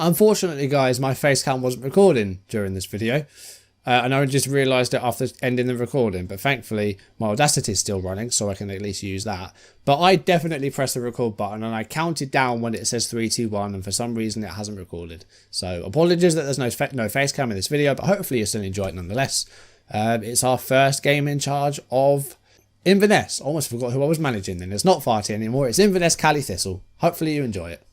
Unfortunately, guys, my face cam wasn't recording during this video. And I just realised it after ending the recording. But thankfully, my Audacity is still running, so I can at least use that. But I definitely pressed the record button, and I counted down when it says 3, 2, 1, and for some reason it hasn't recorded. So apologies that there's no face cam in this video, but hopefully you still enjoy it nonetheless. It's our first game in charge of Inverness. Almost forgot who I was managing then. It's not Farty anymore, it's Inverness Caledonian Thistle. Hopefully you enjoy it.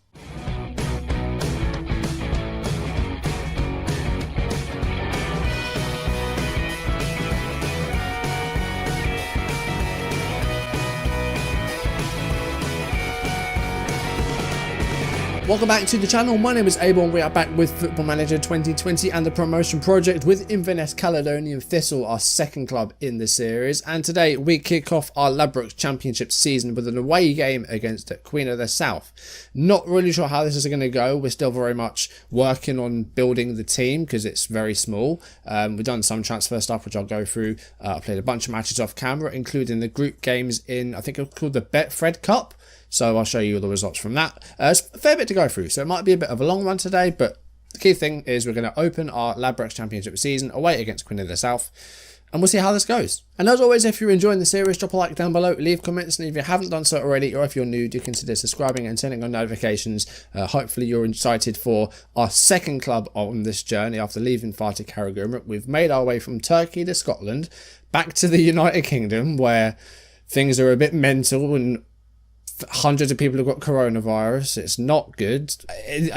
Welcome back to the channel. My name is Abel and we are back with Football Manager 2020 and the promotion project with Inverness Caledonian Thistle, our second club in the series. And today we kick off our Ladbrokes Championship season with an away game against Queen of the South. Not really sure how this is going to go. We're still very much working on building the team because it's very small. We've done some transfer stuff which I'll go through. I played a bunch of matches off camera, including the group games in, I think it was called the Betfred Cup. So I'll show you the results from that. It's a fair bit to go through, so it might be a bit of a long one today, but the key thing is we're going to open our Ladbrokes Championship season away against Queen of the South, and we'll see how this goes. And as always, if you're enjoying the series, drop a like down below, leave comments, and if you haven't done so already, or if you're new, do consider subscribing and turning on notifications. Hopefully you're excited for our second club on this journey after leaving Farty Karagumruk. We've made our way from Turkey to Scotland, back to the United Kingdom, where things are a bit mental and hundreds of people have got coronavirus. It's not good.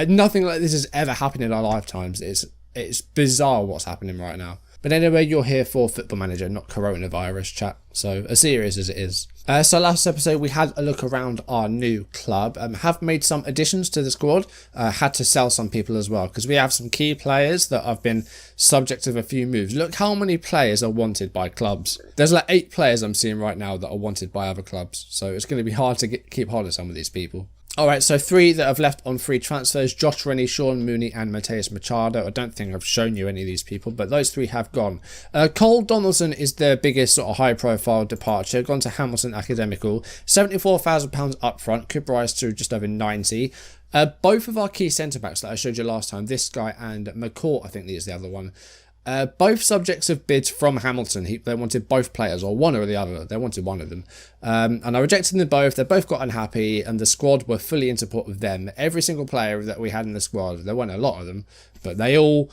Nothing like this has ever happened in our lifetimes. It's bizarre what's happening right now. But anyway, you're here for Football Manager, not coronavirus chat. So as serious as it is. So last episode we had a look around our new club. Have made some additions to the squad. Had to sell some people as well because we have some key players that have been subject of a few moves. Look how many players are wanted by clubs. There's like 8 players I'm seeing right now that are wanted by other clubs. So it's going to be hard to keep hold of some of these people. Alright, so 3 that have left on free transfers: Josh Rennie, Sean Mooney and Mateus Machado. I don't think I've shown you any of these people, but those 3 have gone. Cole Donaldson is the biggest sort of high profile departure, gone to Hamilton Academical. £74,000 up front, could rise to just over 90. Both of our key centre backs that I showed you last time, this guy and McCourt, I think is the other one, both subjects of bids from Hamilton. They wanted both players, or one or the other. They wanted one of them. And I rejected them both. They both got unhappy, and the squad were fully in support of them. Every single player that we had in the squad, there weren't a lot of them, but they all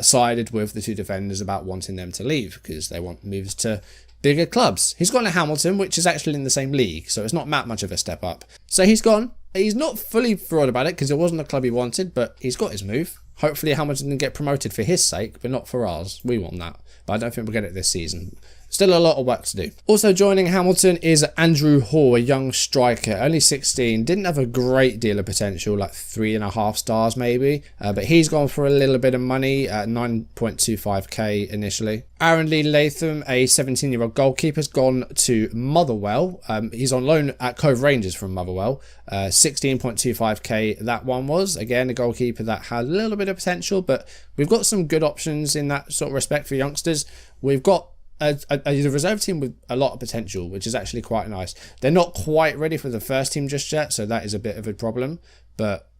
sided with the 2 defenders about wanting them to leave because they want moves to bigger clubs. He's gone to Hamilton, which is actually in the same league, so it's not that much of a step up. So he's gone. He's not fully fraud about it because it wasn't a club he wanted, but he's got his move. Hopefully Hamilton can get promoted for his sake, but not for ours. We want that. But I don't think we'll get it this season. Still a lot of work to do. Also joining Hamilton is Andrew Hall, a young striker, only 16. Didn't have a great deal of potential, like 3.5 stars maybe. But he's gone for a little bit of money at 9.25k initially. Aaron Lee Latham, a 17-year-old goalkeeper, has gone to Motherwell. He's on loan at Cove Rangers from Motherwell. 16.25k that one was. Again, a goalkeeper that had a little bit of potential, but we've got some good options in that sort of respect for youngsters. We've got a reserve team with a lot of potential, which is actually quite nice. They're not quite ready for the first team just yet, so that is a bit of a problem, but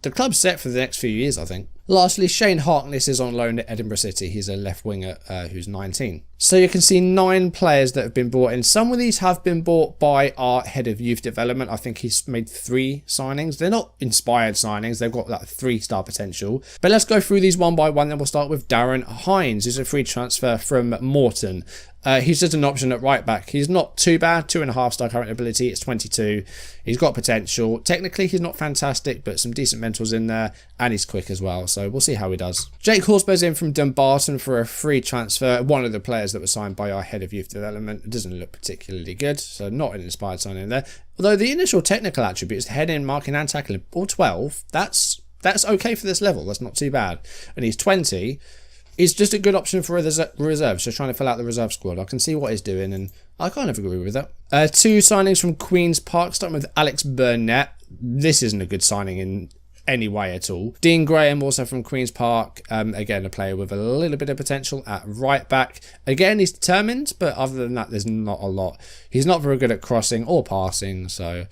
the club's set for the next few years, I think. Lastly, Shane Harkness is on loan at Edinburgh City. He's a left winger who's 19. So you can see 9 players that have been bought in. Some of these have been bought by our head of youth development. I think he's made 3 signings. They're not inspired signings. They've got like 3-star potential. But let's go through these one by one. Then we'll start with Darren Hines, who's a free transfer from Morton. He's just an option at right back. He's not too bad. 2.5-star current ability. It's 22. He's got potential. Technically, he's not fantastic, but some decent mentals in there, and he's quick as well. So we'll see how he does. Jake Horsburgh's in from Dumbarton for a free transfer. One of the players that was signed by our head of youth development. It doesn't look particularly good, so not an inspired signing there. Although the initial technical attributes, heading, marking, and tackling, all 12. That's okay for this level. That's not too bad. And he's 20. He's just a good option for reserves, just trying to fill out the reserve squad. I can see what he's doing, and I kind of agree with that. 2 signings from Queen's Park, starting with Alex Burnett. This isn't a good signing in any way at all. Dean Graham, also from Queen's Park. Again, a player with a little bit of potential at right back. Again, he's determined, but other than that, there's not a lot. He's not very good at crossing or passing, so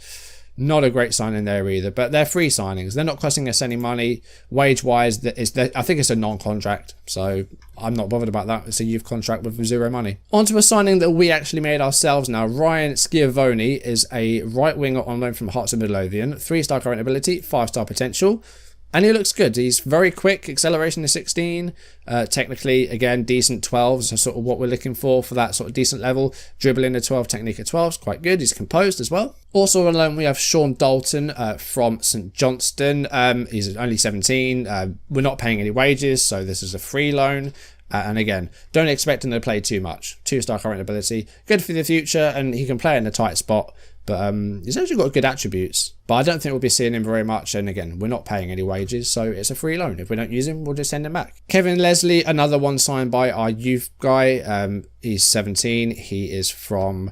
Not a great signing there either, but they're free signings. They're not costing us any money. Wage-wise, I think it's a non-contract, so I'm not bothered about that. It's a youth contract with zero money. On to a signing that we actually made ourselves now. Ryan Schiavone is a right winger on loan from Hearts of Midlothian. 3-star current ability, 5-star potential. And he looks good. He's very quick. Acceleration is 16. Technically, again, decent 12s. So sort of what we're looking for that sort of decent level. Dribbling a 12, technique a 12 is quite good. He's composed as well. Also on loan, we have Sean Dalton from St Johnstone. He's only 17. We're not paying any wages, so this is a free loan. And again, don't expect him to play too much. 2-star current ability. Good for the future, and he can play in a tight spot. But he's actually got good attributes. But I don't think we'll be seeing him very much. And again, we're not paying any wages, so it's a free loan. If we don't use him, we'll just send him back. Kevin Leslie, another one signed by our youth guy. He's 17. He is from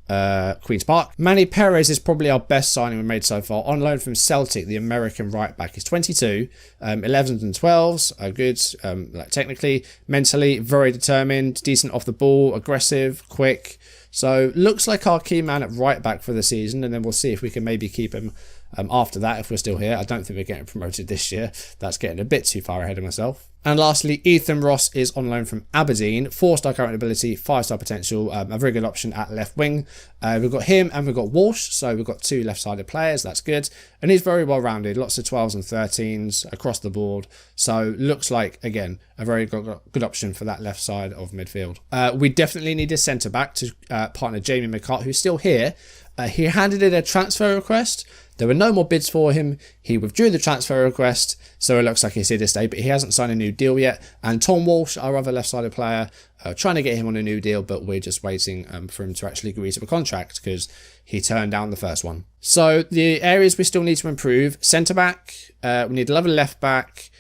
Queen's Park. Manny Perez is probably our best signing we've made so far. On loan from Celtic, the American right back. He's 22. 11s and 12s are good. Like technically, mentally, very determined, decent off the ball, aggressive, quick. So looks like our key man at right back for the season, and then we'll see if we can maybe keep him after that if we're still here. I don't think we're getting promoted this year. That's getting a bit too far ahead of myself. And lastly, Ethan Ross is on loan from Aberdeen. 4-star current ability, 5-star potential. A very good option at left wing. We've got him and we've got Walsh. So we've got 2 left-sided players. That's good. And he's very well rounded. Lots of 12s and 13s across the board. So looks like, again, a very good option for that left side of midfield. We definitely need a centre-back to partner Jamie McCart, who's still here. He handed in a transfer request. There were no more bids for him. He withdrew the transfer request, so it looks like he's here to stay, but he hasn't signed a new deal yet. And Tom Walsh, our other left-sided player, trying to get him on a new deal, but we're just waiting for him to actually agree to a contract because he turned down the first one. So the areas we still need to improve: centre-back, we need another left-back,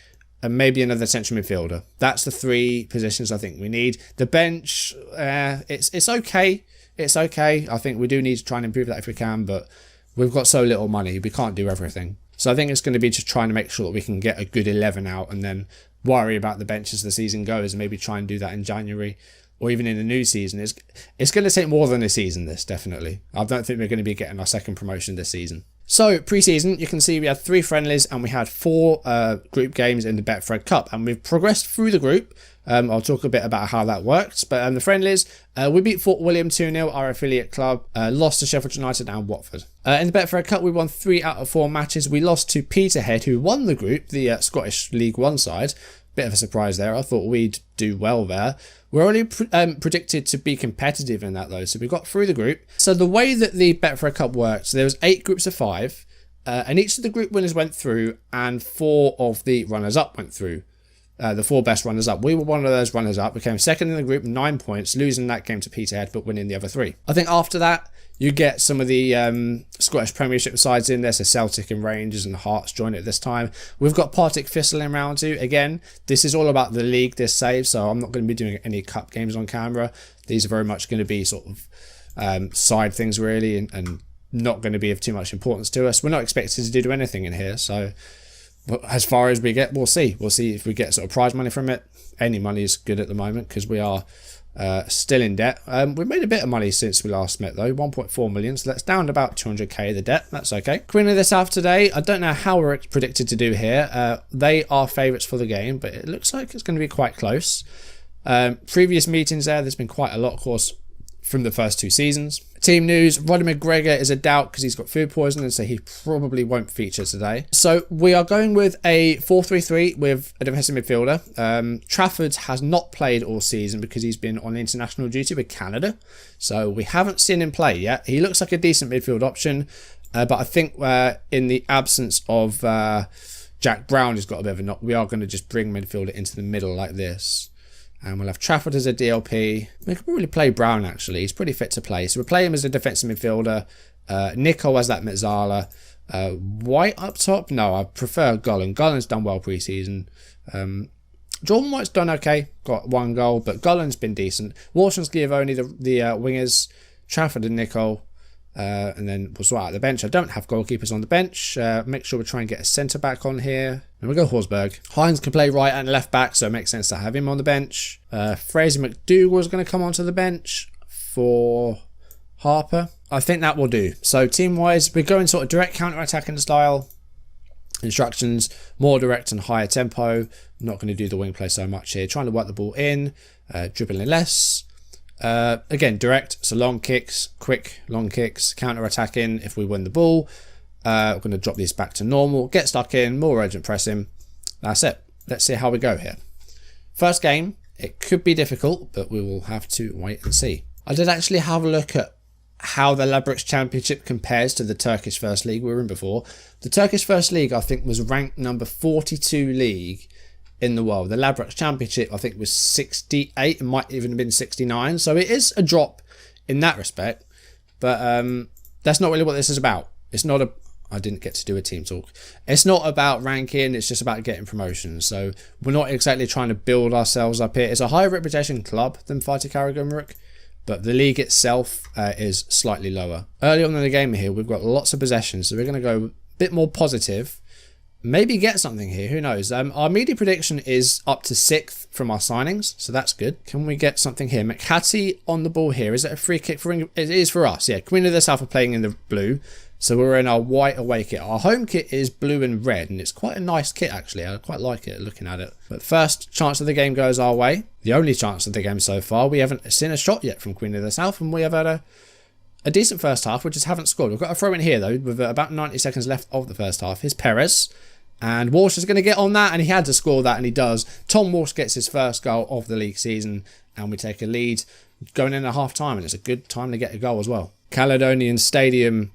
and maybe another central midfielder. That's the 3 positions I think we need. The bench, it's okay. It's okay. I think we do need to try and improve that if we can, but we've got so little money, we can't do everything. So I think it's going to be just trying to make sure that we can get a good 11 out and then worry about the bench as the season goes, and maybe try and do that in January or even in the new season. It's going to take more than a season, this, definitely. I don't think we're going to be getting our second promotion this season. So, pre-season, you can see we had 3 friendlies and we had 4 group games in the Betfred Cup, and we've progressed through the group. I'll talk a bit about how that works, but the friendlies, we beat Fort William 2-0, our affiliate club, lost to Sheffield United and Watford. In the Betfred Cup, we won 3 out of 4 matches. We lost to Peterhead, who won the group, the Scottish League One side. Bit of a surprise there. I thought we'd do well there. We're only predicted to be competitive in that though, so we got through the group. So the way that the Betfred Cup works, there was 8 groups of 5, and each of the group winners went through, and 4 of the runners-up went through. The 4 best runners-up. We were one of those runners-up. We came second in the group, 9 points, losing that game to Peterhead, but winning the other 3. I think after that, you get some of the Scottish Premiership sides in there, so Celtic and Rangers and Hearts join it this time. We've got Partick Thistle in round 2. Again, this is all about the league this save, so I'm not going to be doing any cup games on camera. These are very much going to be sort of side things really, and not going to be of too much importance to us. We're not expected to do anything in here, so as far as we get, we'll see. We'll see if we get sort of prize money from it. Any money is good at the moment because we are still in debt. We've made a bit of money since we last met though, 1.4 million, so that's down to about 200k the debt. That's okay. Queen of the South today, I don't know how we're predicted to do here. They are favourites for the game, but it looks like it's going to be quite close. Previous meetings there's been quite a lot, of course, from the first 2 seasons. Team news, Roddy McGregor is a doubt because he's got food poisoning, so he probably won't feature today. So we are going with a 4-3-3 with a defensive midfielder. Trafford has not played all season because he's been on international duty with Canada. So we haven't seen him play yet. He looks like a decent midfield option, but I think in the absence of Jack Brown, who's got a bit of a knock, we are going to just bring midfielder into the middle like this. And we'll have Trafford as a DLP. We could probably play Brown, actually. He's pretty fit to play. So we'll play him as a defensive midfielder. Nico as that Mezzala. White up top? No, I prefer Gollan. Gollan's done well pre-season. Jordan White's done okay. Got 1 goal, but Gollan's been decent. Walsh and Schiavone, the wingers. Trafford and Nico. And then we'll sort out the bench. I don't have goalkeepers on the bench. Make sure we try and get a centre-back on here. And we'll go Horsberg. Hines can play right and left back, so it makes sense to have him on the bench. Fraser McDougall is going to come onto the bench for Harper. I think that will do. So team-wise, we're going sort of direct counter-attacking style. Instructions, more direct and higher tempo. Not going to do the wing play so much here. Trying to work the ball in, dribbling less. Again, direct, so long kicks, quick long kicks, counter-attacking if we win the ball. We're going to drop these back to normal, get stuck in, more urgent pressing. That's it. Let's see how we go here. First game, it could be difficult, but we will have to wait and see. I did actually have a look at how the Ladbrokes Championship compares to the Turkish First League we were in before. The Turkish First League, I think, was ranked number 42 league in the world. The Ladbrokes Championship, I think, was 68. It might even have been 69. So it is a drop in that respect. But that's not really what this is about. It's not a... I didn't get to do a team talk. It's not about ranking. It's just about getting promotions. So we're not exactly trying to build ourselves up here. It's a higher reputation club than Fatih Karagümrük, but the league itself is slightly lower. Early on in the game here, we've got lots of possession, so we're going to go a bit more positive. Maybe get something here, who knows. Our media prediction is up to 6th from our signings, so that's good. Can we get something here? McHattie on the ball here. Is it a free kick for England? It is for us, yeah. Queen of the South are playing in the blue, so we're in our white away kit. Our home kit is blue and red, and it's quite a nice kit, actually. I quite like it looking at it. But first chance of the game goes our way. The only chance of the game so far. We haven't seen a shot yet from Queen of the South, and we have had a decent first half. We just haven't scored. We've got a throw in here, though, with about 90 seconds left of the first half. Here's Perez. And Walsh is going to get on that, and he had to score that, and he does. Tom Walsh gets his first goal of the league season, and we take a lead going in at half-time, and it's a good time to get a goal as well. Caledonian Stadium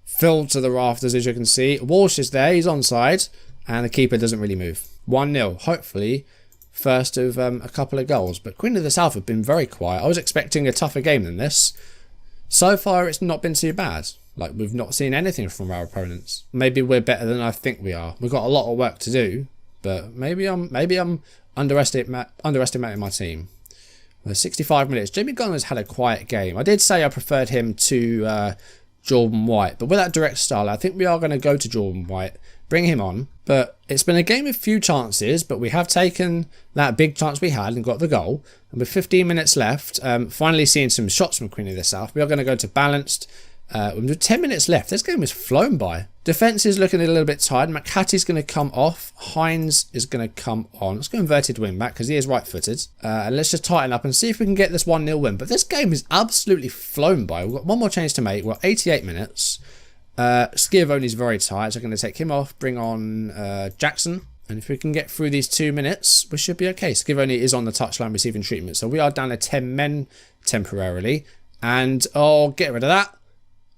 filled to the rafters, as you can see. Walsh is there, he's onside, and the keeper doesn't really move. 1-0, hopefully first of a couple of goals. But Queen of the South have been very quiet. I was expecting a tougher game than this. So far, it's not been too bad. Like, we've not seen anything from our opponents. Maybe we're better than I think we are. We've got a lot of work to do, but maybe I'm underestimating my team. Well, 65 minutes. Jamie Gunner's had a quiet game. I did say I preferred him to Jordan White, but with that direct style, I think we are going to go to Jordan White, bring him on. But it's been a game with few chances, but we have taken that big chance we had and got the goal. And with 15 minutes left, finally seeing some shots from Queen of the South, we are going to go to balanced. With 10 minutes left, this game has flown by. Defence is looking a little bit tired. McHattie's going to come off. Hines is going to come on. Let's go inverted wing back because he is right-footed. And let's just tighten up and see if we can get this 1-0 win. But this game has absolutely flown by. We've got one more change to make. We're 88 minutes. Schiavoni's very tired, so I'm going to take him off. Bring on Jackson. And if we can get through these 2 minutes, we should be okay. Schiavoni is on the touchline receiving treatment. So we are down to 10 men temporarily. And, oh, get rid of that.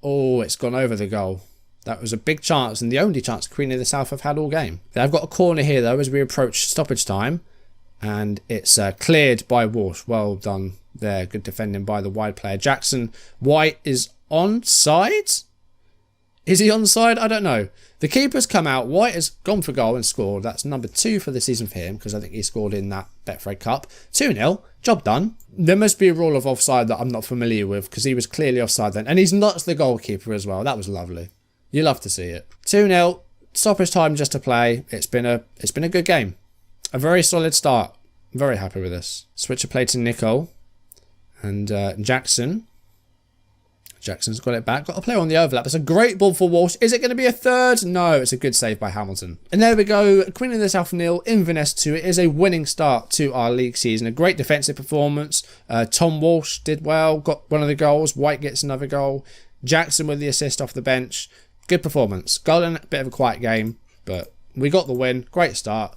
Oh, it's gone over the goal. That was a big chance, and the only chance Queen of the South have had all game. They've got a corner here, though, as we approach stoppage time. And it's cleared by Walsh. Well done there. Good defending by the wide player. Jackson. White is onside? Is he onside? I don't know. The keeper's come out. White has gone for goal and scored. That's number 2 for the season for him, because I think he scored in that Betfred Cup. 2-0. Job done. There must be a rule of offside that I'm not familiar with, because he was clearly offside then. And he's not the goalkeeper as well. That was lovely. You love to see it. 2-0. Stoppage time just to play. It's been a good game. A very solid start. I'm very happy with this. Switch of play to Nicole. And Jackson. Jackson's got it back. Got a player on the overlap. It's a great ball for Walsh. Is it going to be a third? No, it's a good save by Hamilton. And there we go. Queen of the South 0, Inverness 2. It is a winning start to our league season. A great defensive performance. Tom Walsh did well. Got one of the goals. White gets another goal. Jackson with the assist off the bench. Good performance. Golden, a bit of a quiet game, but we got the win. Great start.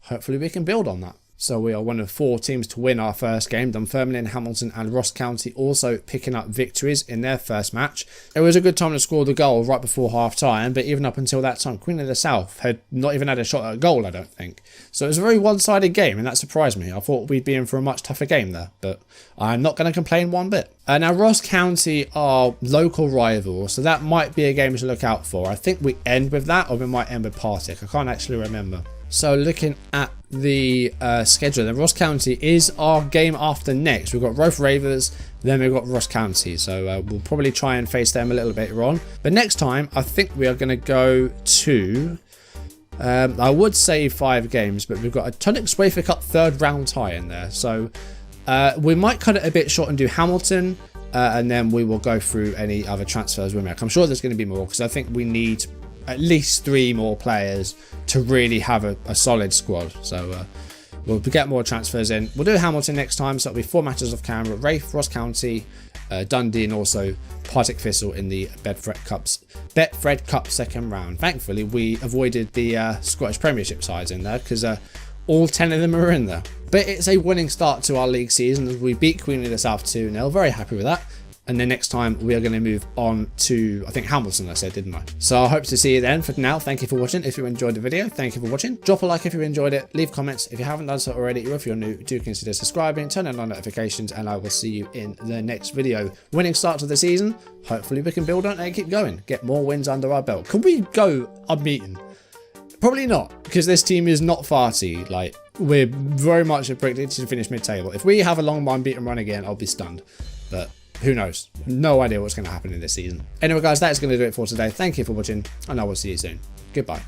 Hopefully we can build on that. So we are one of 4 teams to win our first game. Dunfermline, Hamilton and Ross County also picking up victories in their first match. It was a good time to score the goal right before half-time, but even up until that time, Queen of the South had not even had a shot at a goal, I don't think. So it was a very one-sided game, and that surprised me. I thought we'd be in for a much tougher game there, but I'm not going to complain one bit. Now, Ross County are local rivals, so that might be a game to look out for. I think we end with that, or we might end with Partick. I can't actually remember. So looking at the schedule, then Ross County is our game after next. We've got Roth Ravers, then we've got Ross County. So we'll probably try and face them a little bit later on. But next time, I think we are going to go to... I would say 5 games, but we've got a Tonic Swafer Cup 3rd round tie in there. So we might cut it a bit short and do Hamilton, and then we will go through any other transfers we make. I'm sure there's going to be more, because I think we need at least 3 more players to really have a solid squad. So we'll get more transfers in. We'll do Hamilton next time, so it'll be 4 matches off camera: Raith, Ross County, Dundee, and also Partick Thistle in the Betfred Cup second round. Thankfully, we avoided the Scottish Premiership sides in there, because all 10 of them are in there. But it's a winning start to our league season as we beat Queen of the South 2-0. Very happy with that. And then next time we are going to move on to, I think, Hamilton, I said, didn't I? So I hope to see you then. For now, thank you for watching. If you enjoyed the video, thank you for watching. Drop a like if you enjoyed it. Leave comments if you haven't done so already, or if you're new, do consider subscribing, turn on notifications, and I will see you in the next video. Winning start to the season. Hopefully we can build on it and keep going. Get more wins under our belt. Can we go unbeaten? Probably not, because this team is not farty. Like, we're very much predicted to finish mid-table. If we have a long unbeaten run again, I'll be stunned. But who knows? No idea what's going to happen in this season. Anyway, guys, that is going to do it for today. Thank you for watching, and I will see you soon. Goodbye.